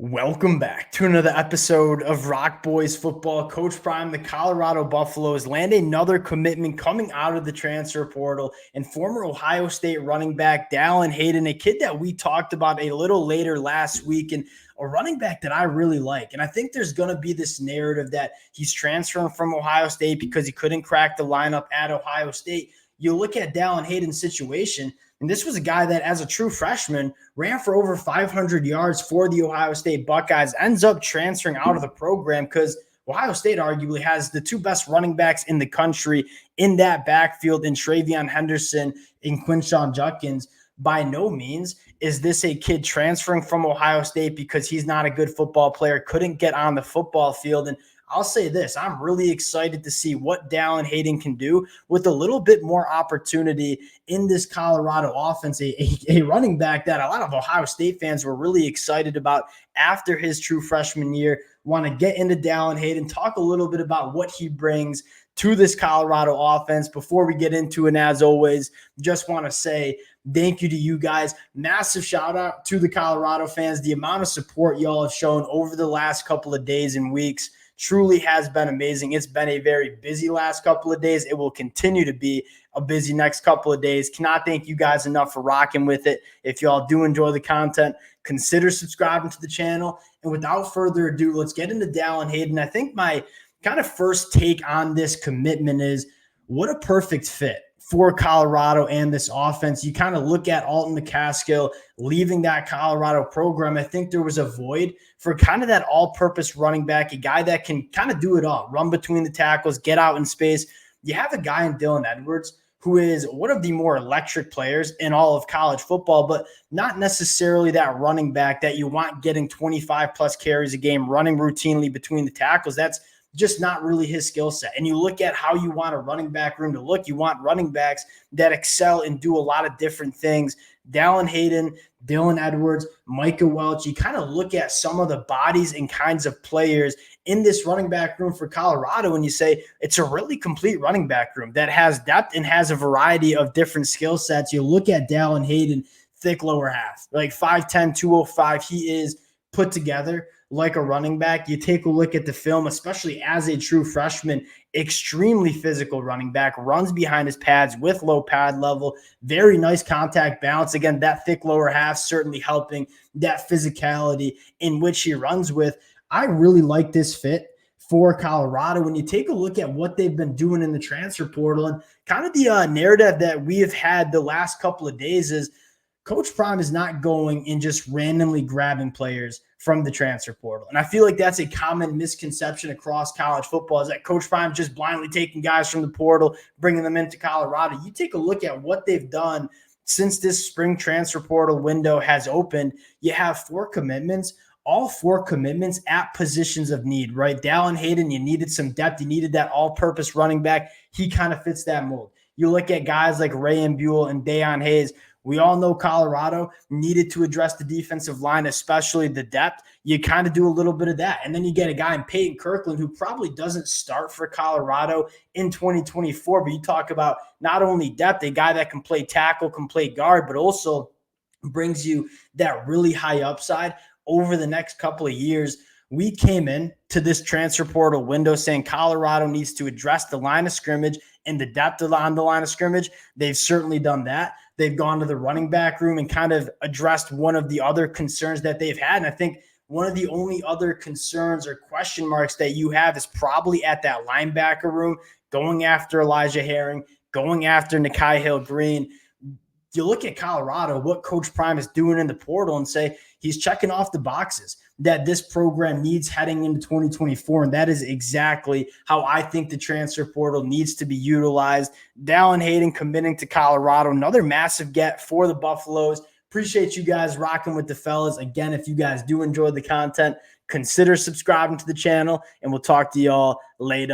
Welcome back to another episode of Rock Boys Football. Coach Prime, the Colorado Buffaloes land another commitment coming out of the transfer portal, and former Ohio State running back Dallan Hayden, a kid that we talked about a little later last week, and a running back that I really like. And I think there's going to be this narrative that he's transferring from Ohio State because he couldn't crack the lineup at Ohio State. You look at Dallan Hayden's situation, and this was a guy that, as a true freshman, ran for over 500 yards for the Ohio State Buckeyes, ends up transferring out of the program because Ohio State arguably has the two best running backs in the country in that backfield in Travion Henderson and Quinshon Judkins. By no means is this a kid transferring from Ohio State because he's not a good football player, couldn't get on the football field. And I'll say this, I'm really excited to see what Dallan Hayden can do with a little bit more opportunity in this Colorado offense, a running back that a lot of Ohio State fans were really excited about after his true freshman year. Want to get into Dallan Hayden, talk a little bit about what he brings to this Colorado offense. Before we get into it, and as always, just want to say thank you to you guys. Massive shout out to the Colorado fans. The amount of support y'all have shown over the last couple of days and weeks truly has been amazing. It's been a very busy last couple of days. It will continue to be a busy next couple of days. Cannot thank you guys enough for rocking with it. If y'all do enjoy the content, consider subscribing to the channel. And without further ado, let's get into Dallan Hayden. I think my kind of first take on this commitment is what a perfect fit for Colorado and this offense. You kind of look at Alton McCaskill leaving that Colorado program. I think there was a void for kind of that all-purpose running back, a guy that can kind of do it all, run between the tackles, get out in space. You have a guy in Dylan Edwards who is one of the more electric players in all of college football, but not necessarily that running back that you want getting 25-plus carries a game, running routinely between the tackles. That's just not really his skill set. And you look at how you want a running back room to look. You want running backs that excel and do a lot of different things. Dallan Hayden, Dylan Edwards, Micah Welch. You kind of look at some of the bodies and kinds of players in this running back room for Colorado, and you say it's a really complete running back room that has depth and has a variety of different skill sets. You look at Dallan Hayden, thick lower half, like 5'10", 205. He is put together like a running back. You take a look at the film, especially as a true freshman, extremely physical running back, runs behind his pads with low pad level, very nice contact balance. Again, that thick lower half certainly helping that physicality in which he runs with. I really like this fit for Colorado. When you take a look at what they've been doing in the transfer portal, and kind of the narrative that we have had the last couple of days is Coach Prime is not going and just randomly grabbing players from the transfer portal. And I feel like that's a common misconception across college football, is that Coach Prime just blindly taking guys from the portal, bringing them into Colorado. You take a look at what they've done since this spring transfer portal window has opened. You have 4 commitments, all 4 commitments at positions of need, right? Dallan Hayden, you needed some depth. You needed that all-purpose running back. He kind of fits that mold. You look at guys like Ray Buell and Dayon Hayes. We all know Colorado needed to address the defensive line, especially the depth. You kind of do a little bit of that. And then you get a guy in Peyton Kirkland who probably doesn't start for Colorado in 2024. But you talk about not only depth, a guy that can play tackle, can play guard, but also brings you that really high upside over the next couple of years. We came in to this transfer portal window saying Colorado needs to address the line of scrimmage and the depth on the line of scrimmage. They've certainly done that. They've gone to the running back room and kind of addressed one of the other concerns that they've had. And I think one of the only other concerns or question marks that you have is probably at that linebacker room, going after Elijah Herring, going after Nikhai Hill-Green. You look at Colorado, what Coach Prime is doing in the portal, and say he's checking off the boxes that this program needs heading into 2024. And that is exactly how I think the transfer portal needs to be utilized. Dallan Hayden committing to Colorado, another massive get for the Buffaloes. Appreciate you guys rocking with the fellas. Again, if you guys do enjoy the content, consider subscribing to the channel, and we'll talk to y'all later.